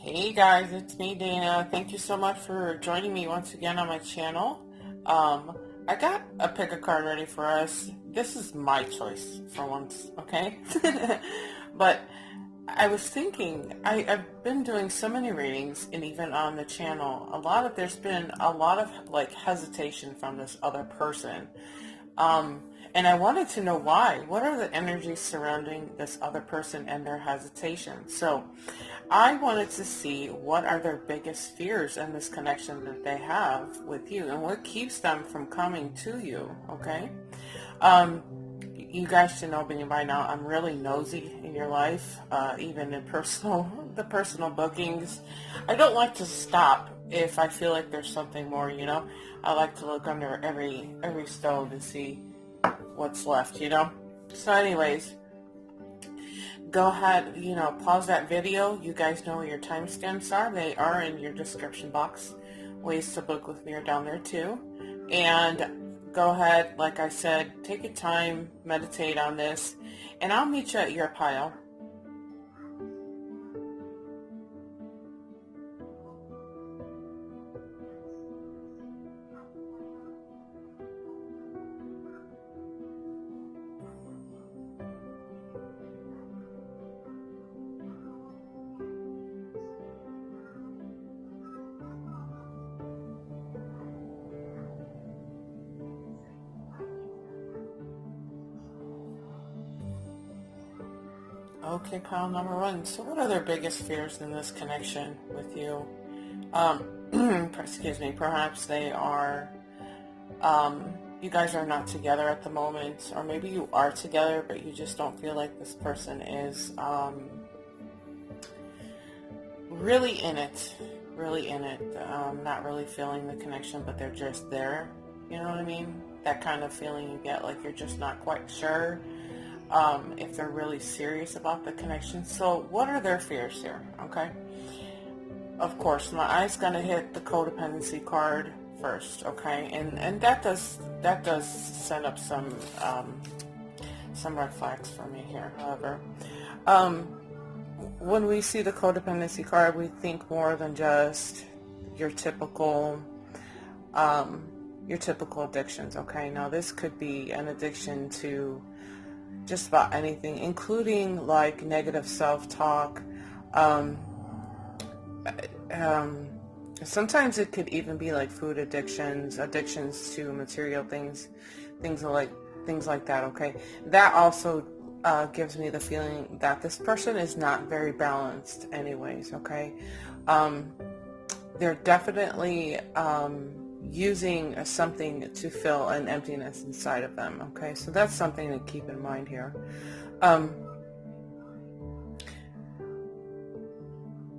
Hey guys, it's me Dana. Thank you so much for joining me once again on my channel. I got a pick a card ready for us. This is my choice for once, okay? But I was thinking, I've been doing so many readings and even on the channel, there's been a lot of like hesitation from this other person. And I wanted to know why. What are the energies surrounding this other person and their hesitation? So I wanted to see what are their biggest fears in this connection that they have with you and what keeps them from coming to you, okay? You guys should know me by now, I'm really nosy in your life, even in the personal bookings. I don't like to stop if I feel like there's something more, you know? I like to look under every stove to see what's left, you know? So anyways, go ahead, pause that video. You guys know where your timestamps are. They are in your description box. Ways to book with me are down there too. And go ahead, like I said, take your time, meditate on this, and I'll meet you at your pile. Okay, pile number one. So what are their biggest fears in this connection with you? Excuse me, perhaps they are, you guys are not together at the moment, or maybe you are together, but you just don't feel like this person is really in it, not really feeling the connection, but they're just there. You know what I mean? That kind of feeling you get, like you're just not quite sure if they're really serious about the connection. So what are their fears here? Okay. Of course, my eye's gonna hit the codependency card first, okay, and that does set up some red flags for me here. However, when we see the codependency card, we think more than just your typical addictions. Okay, now this could be an addiction to just about anything, including like negative self-talk. Sometimes it could even be like food addictions to material things, things like that. Okay, that also gives me the feeling that this person is not very balanced anyways. Okay, they're definitely using something to fill an emptiness inside of them. Okay, so that's something to keep in mind here.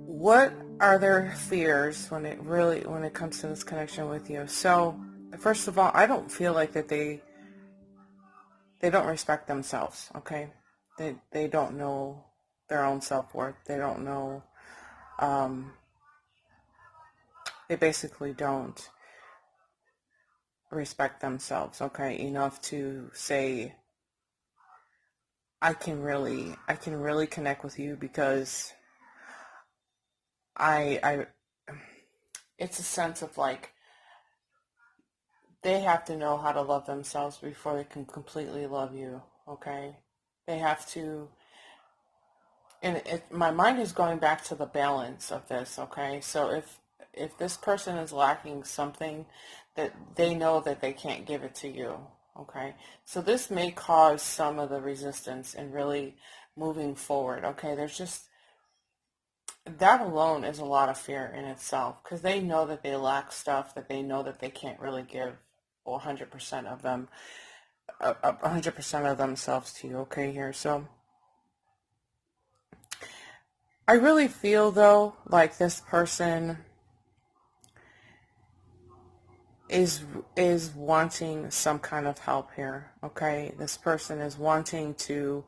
What are their fears when it comes to this connection with you? So first of all, I don't feel like that they don't respect themselves. Okay, they don't know their own self-worth. They don't know, they basically don't respect themselves, okay, enough to say, I can really connect with you because I it's a sense of like they have to know how to love themselves before they can completely love you, okay? They have to, and my mind is going back to the balance of this, okay? So if this person is lacking something, that they know that they can't give it to you, okay? So this may cause some of the resistance in really moving forward, okay? There's just, that alone is a lot of fear in itself because they know that they lack stuff, that they know that they can't really give 100% of them, 100% of themselves to you, okay, here. So I really feel though like this person is wanting some kind of help here, okay? This person is wanting to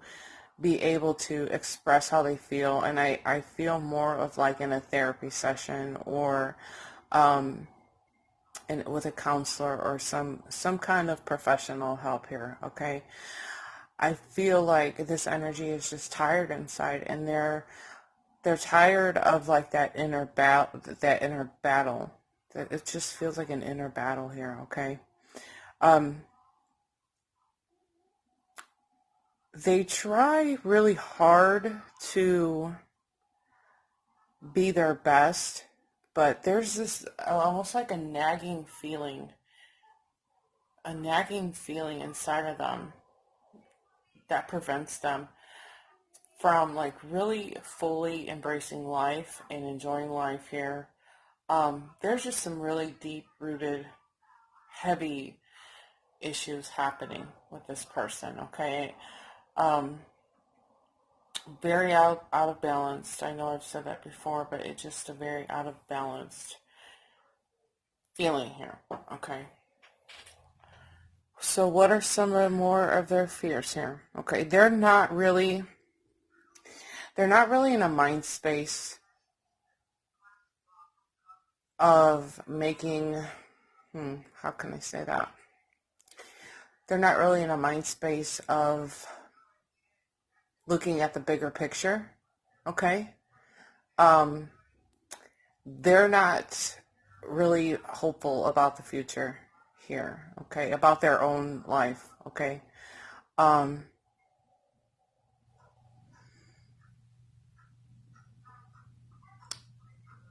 be able to express how they feel, and I feel more of like in a therapy session or and with a counselor or some kind of professional help here, okay? I feel like this energy is just tired inside, and they're tired of like that inner battle. It just feels like an inner battle here, okay? Um, they try really hard to be their best, but there's this almost like a nagging feeling inside of them that prevents them from like really fully embracing life and enjoying life here. There's just some really deep rooted, heavy issues happening with this person, okay? Um, very out of balance. I know I've said that before, but it's just a very out of balanced feeling here, okay? So what are some more of their fears here? Okay, they're not really in a mind space of making, how can I say that? They're not really in a mind space of looking at the bigger picture, okay? Um, they're not really hopeful about the future here, okay? About their own life, okay? Um,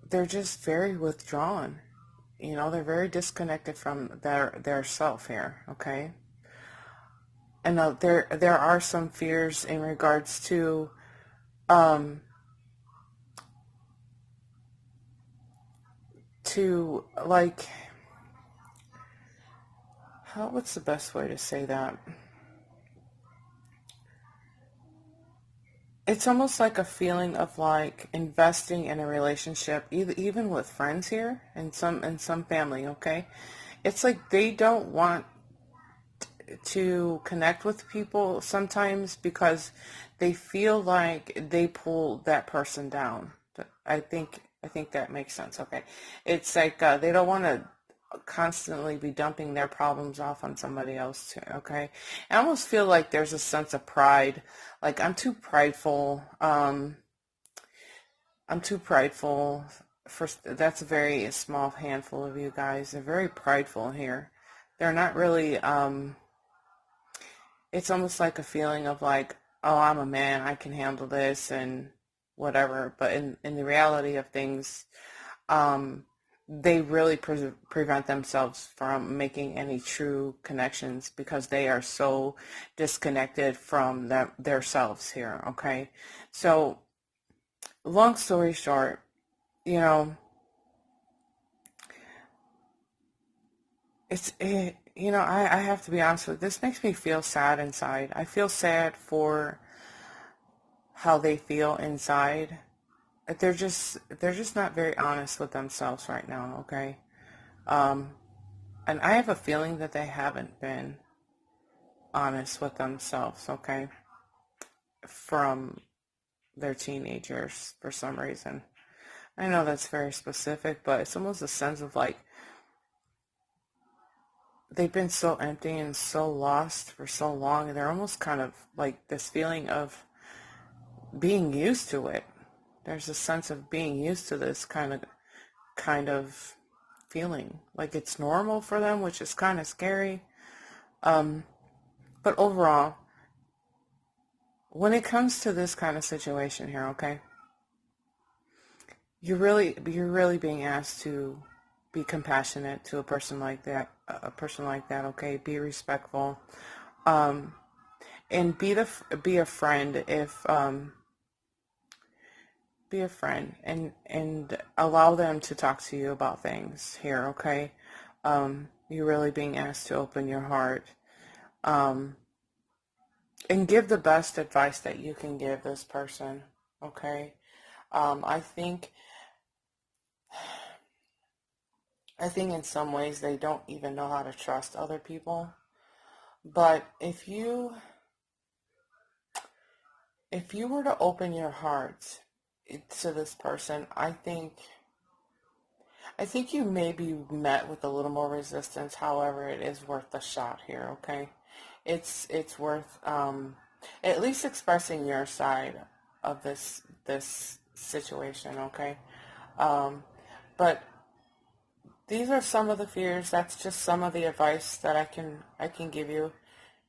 they're just very withdrawn. They're very disconnected from their self here, okay? And there are some fears in regards um, to like what's the best way to say that? It's almost like a feeling of like investing in a relationship, even with friends here and some family, okay? It's like they don't want to connect with people sometimes because they feel like they pull that person down. I think that makes sense. Okay, it's like they don't want to constantly be dumping their problems off on somebody else too. Okay, I almost feel like there's a sense of pride. Like I'm too prideful. I'm too prideful. That's a very small handful of you guys. They're very prideful here. They're not really. It's almost like a feeling of like, oh, I'm a man, I can handle this and whatever. But in the reality of things, um, they really prevent themselves from making any true connections because they are so disconnected from their selves here. Okay, so long story short, you know, I have to be honest with you, this makes me feel sad inside. I feel sad for how they feel inside. They're just not very honest with themselves right now, okay? Um, and I have a feeling that they haven't been honest with themselves, okay? From their teenagers for some reason. I know that's very specific, but it's almost a sense of like they've been so empty and so lost for so long, and they're almost kind of like this feeling of being used to it. There's a sense of being used to this kind of feeling like it's normal for them, which is kind of scary. Um, but overall, when it comes to this kind of situation here, okay, you're really being asked to be compassionate to a person like that, okay? Be respectful, um, and be a friend if be a friend and allow them to talk to you about things here, okay? You're really being asked to open your heart, um, and give the best advice that you can give this person, okay? I think in some ways they don't even know how to trust other people. But if you were to open your heart to this person, I think you may be met with a little more resistance. However, it is worth the shot here, okay? It's worth at least expressing your side of this situation, okay? But these are some of the fears. That's just some of the advice that I can give you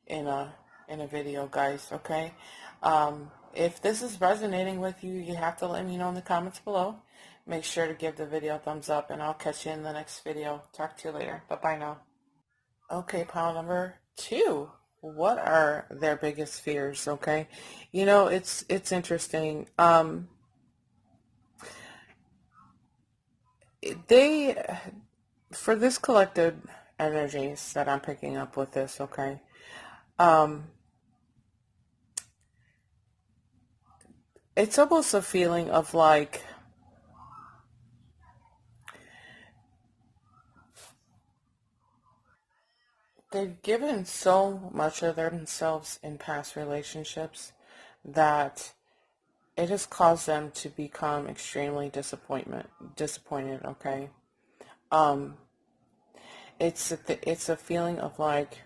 in a video, guys, okay? If this is resonating with you, you have to let me know in the comments below. Make sure to give the video a thumbs up, and I'll catch you in the next video. Talk to you later. Bye-bye now. Okay, pile number 2. What are their biggest fears, okay? You know, it's interesting. They, for this collective energies that I'm picking up with this, okay? Um, it's almost a feeling of like they've given so much of themselves in past relationships that it has caused them to become extremely disappointed, okay? Um, it's a feeling of like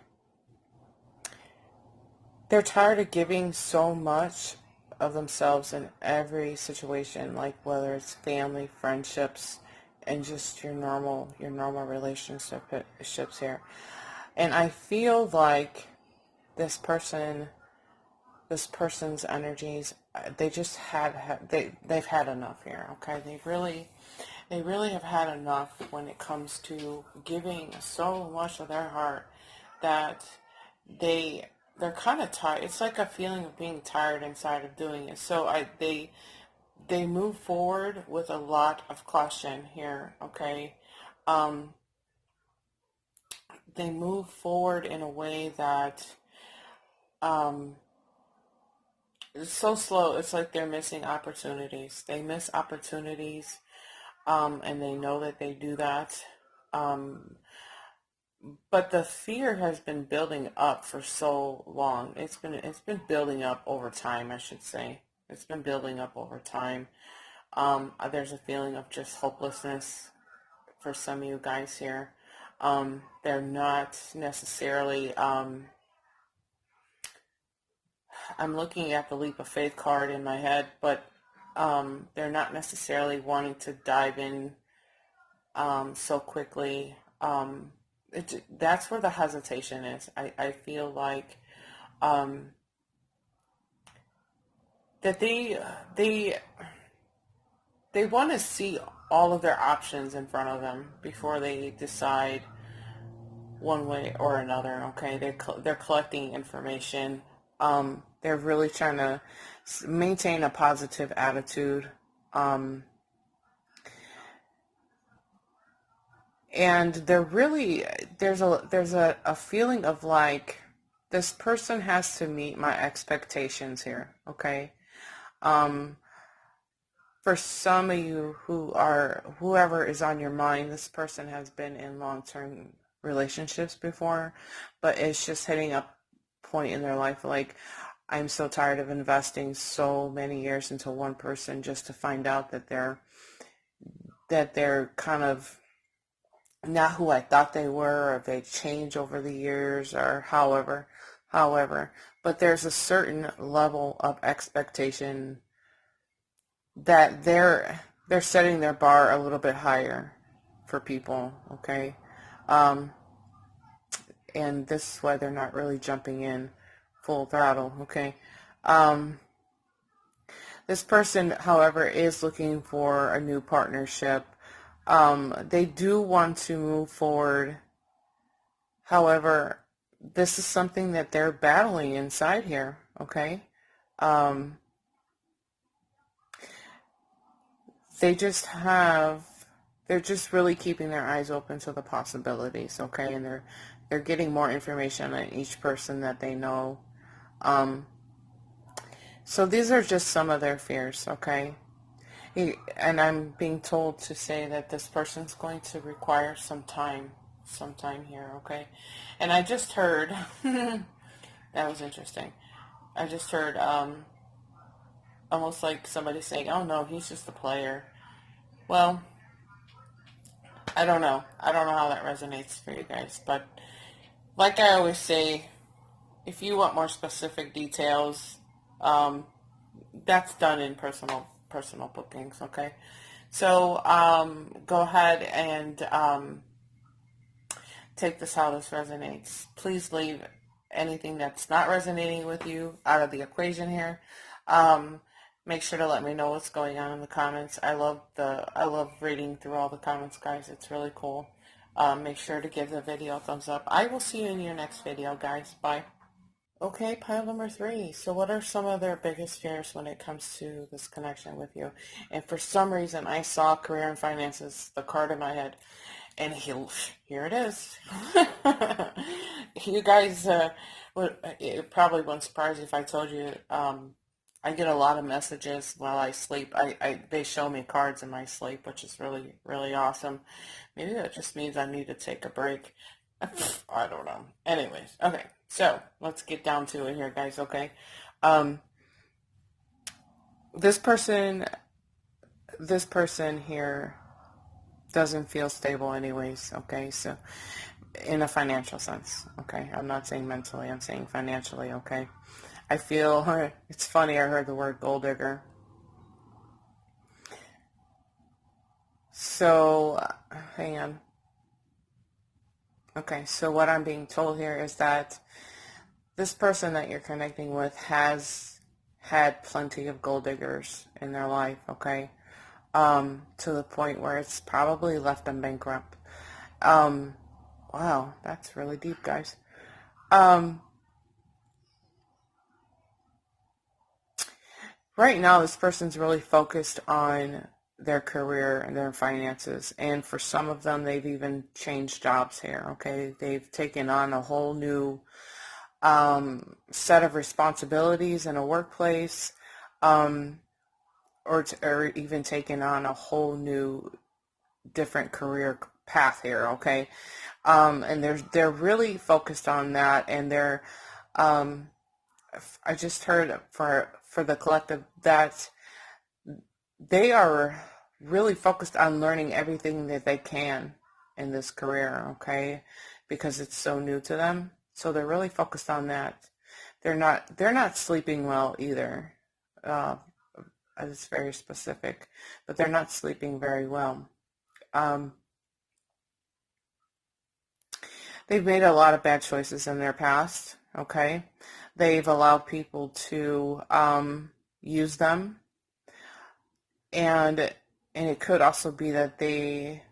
they're tired of giving so much of themselves in every situation, like whether it's family, friendships, and just your normal relationships here. And I feel like this person this person's energies, they just they've had enough here, okay? They really have had enough when it comes to giving so much of their heart that they're kind of tired. It's like a feeling of being tired inside of doing it. So they move forward with a lot of caution here, okay? Um, they move forward in a way that um, it's so slow. It's like they're missing opportunities. They miss opportunities, and they know that they do that. Um, but the fear has been building up for so long. It's been building up over time, I should say. It's been building up over time. There's a feeling of just hopelessness for some of you guys here. They're not necessarily. I'm looking at the leap of faith card in my head, but they're not necessarily wanting to dive in so quickly. That's where the hesitation is. I feel like um, that they want to see all of their options in front of them before they decide one way or another. Okay, they're collecting information. They're really trying to maintain a positive attitude. Um, and they're really there's a feeling of like this person has to meet my expectations here, okay? um for some of you whoever is on your mind, this person has been in long-term relationships before, but it's just hitting a point in their life like, I'm so tired of investing so many years into one person just to find out that they're kind of not who I thought they were, or they change over the years, or however, but there's a certain level of expectation that they're setting their bar a little bit higher for people, okay? Um, and this is why they're not really jumping in full throttle, okay? Um, this person, however, is looking for a new partnership. They do want to move forward. However, this is something that they're battling inside here, okay? Um, they just have, they're just really keeping their eyes open to the possibilities, okay? And they're getting more information on each person that they know. So these are just some of their fears, okay? And I'm being told to say that this person's going to require some time here, okay? And I just heard, that was interesting. I just heard almost like somebody saying, oh no, he's just a player. Well, I don't know. I don't know how that resonates for you guys, but like I always say, if you want more specific details, that's done in personal bookings, okay? So go ahead and take this how this resonates. Please leave anything that's not resonating with you out of the equation here. Make sure to let me know what's going on in the comments. I love reading through all the comments, guys. It's really cool. Make sure to give the video a thumbs up. I will see you in your next video, guys. Bye. Okay, pile number 3. So what are some of their biggest fears when it comes to this connection with you? And for some reason, I saw career and finances, the card in my head, and here it is. You guys, it probably wouldn't surprise you if I told you, I get a lot of messages while I sleep. They show me cards in my sleep, which is really, really awesome. Maybe that just means I need to take a break. I don't know. Anyways, okay. So let's get down to it here, guys. Okay. This person here doesn't feel stable anyways. Okay. So in a financial sense. Okay. I'm not saying mentally. I'm saying financially. Okay. I feel, it's funny. I heard the word gold digger. So hang on. Okay. So what I'm being told here is that this person that you're connecting with has had plenty of gold diggers in their life, okay? To the point where it's probably left them bankrupt. Wow, that's really deep, guys. Right now, this person's really focused on their career and their finances. And for some of them, they've even changed jobs here, okay? They've taken on a whole new set of responsibilities in a workplace, or even taking on a whole new different career path here, okay? And they're really focused on that, and they're I just heard for the collective that they are really focused on learning everything that they can in this career, okay? Because it's so new to them. So they're really focused on that. They're not sleeping well either. It's very specific, but they're not sleeping very well. They've made a lot of bad choices in their past, okay? They've allowed people to use them, and it could also be that they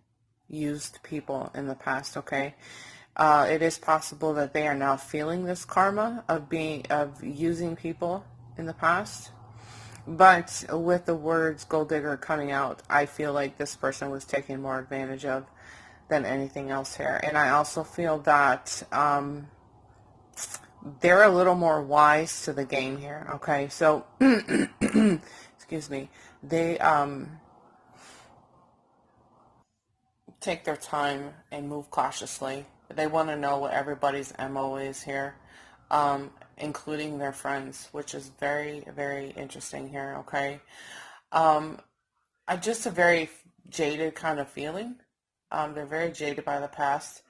used people in the past, okay? It is possible that they are now feeling this karma of using people in the past. But with the words gold digger coming out, I feel like this person was taken more advantage of than anything else here. And I also feel that they're a little more wise to the game here, okay? So, excuse me, they take their time and move cautiously. They want to know what everybody's MO is here, including their friends, which is very, very interesting here, okay? I just a very jaded kind of feeling. They're very jaded by the past,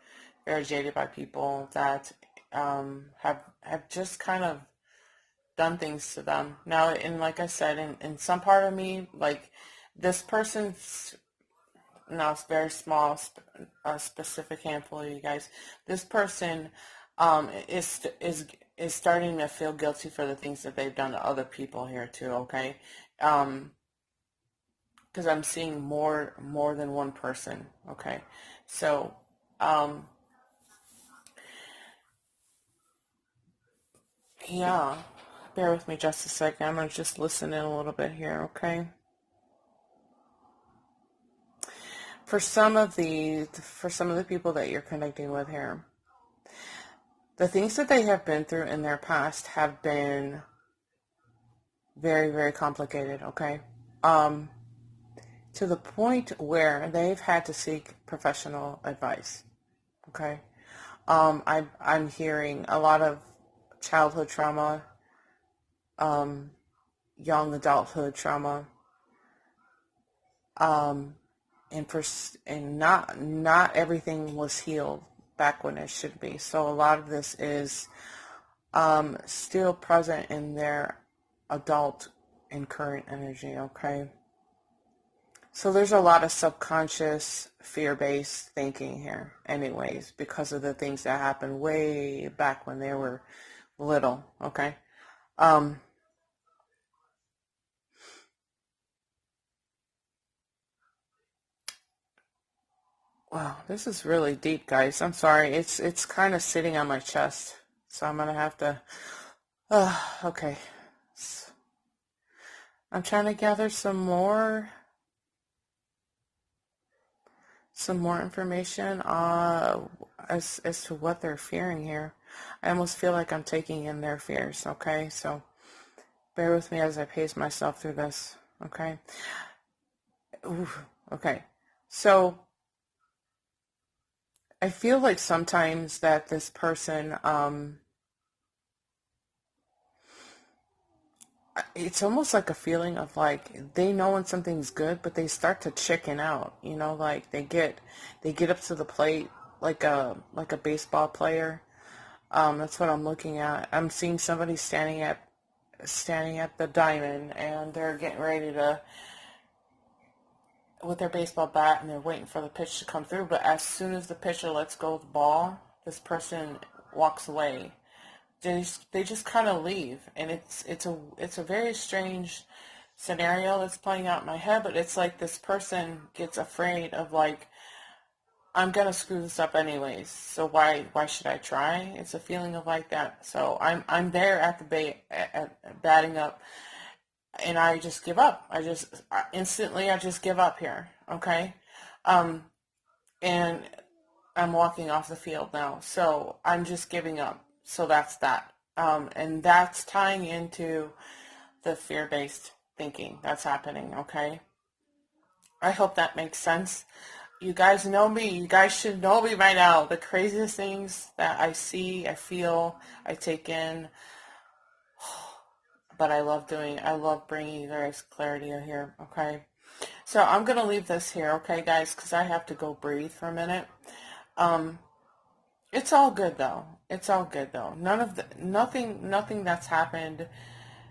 very jaded by people that have just kind of done things to them. Now, and like I said, in some part of me, like this person's, now it's very small, a specific handful of you guys. This person is starting to feel guilty for the things that they've done to other people here too. Okay, because I'm seeing more than one person. Okay, so yeah, bear with me just a second. I'm gonna just listen in a little bit here. Okay. For some of the people that you're connecting with here, the things that they have been through in their past have been very, very complicated, okay? To the point where they've had to seek professional advice, okay? I'm hearing a lot of childhood trauma, young adulthood trauma, and not everything was healed back when it should be. So a lot of this is still present in their adult and current energy, okay? So there's a lot of subconscious fear-based thinking here anyways, because of the things that happened way back when they were little, okay? Um, wow, this is really deep, guys. I'm sorry. It's kind of sitting on my chest, so I'm gonna have to. Okay. I'm trying to gather some more information as to what they're fearing here. I almost feel like I'm taking in their fears. Okay, so bear with me as I pace myself through this. Okay. Ooh, okay. So I feel like sometimes that this person, it's almost like a feeling of like they know when something's good, but they start to chicken out. You know, like they get up to the plate like a baseball player. That's what I'm looking at. I'm seeing somebody standing at the diamond, and they're getting ready to with their baseball bat, and they're waiting for the pitch to come through. But as soon as the pitcher lets go of the ball, this person walks away. They just kind of leave, and it's a very strange scenario that's playing out in my head. But it's like this person gets afraid of like, I'm gonna screw this up anyways, so why should I try? It's a feeling of like that. So I'm there at the batting up, and I just give up. I just give up here. Okay, um, and I'm walking off the field now. So I'm just giving up. So that's that. And that's tying into the fear-based thinking that's happening. Okay, I hope that makes sense. You guys know me. You guys should know me by now. The craziest things that I see, I feel, I take in, but I love bringing you guys clarity here, okay? So I'm going to leave this here, okay, guys, because I have to go breathe for a minute. Um, it's all good, though. It's all good, though. Nothing that's happened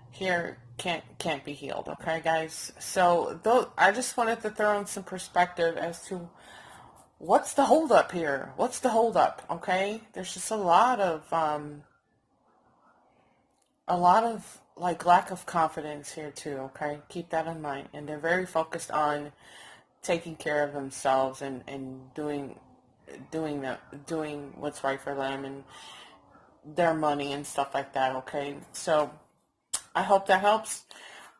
here can't be healed, okay, guys? So I just wanted to throw in some perspective as to what's the holdup here? What's the holdup? Okay, there's just a lot of like lack of confidence here too. Okay, keep that in mind, and they're very focused on taking care of themselves and doing what's right for them and their money and stuff like that. Okay, so I hope that helps.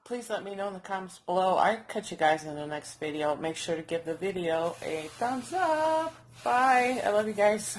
Please let me know in the comments below. I catch you guys in the next video. Make sure to give the video a thumbs up. Bye. I love you guys.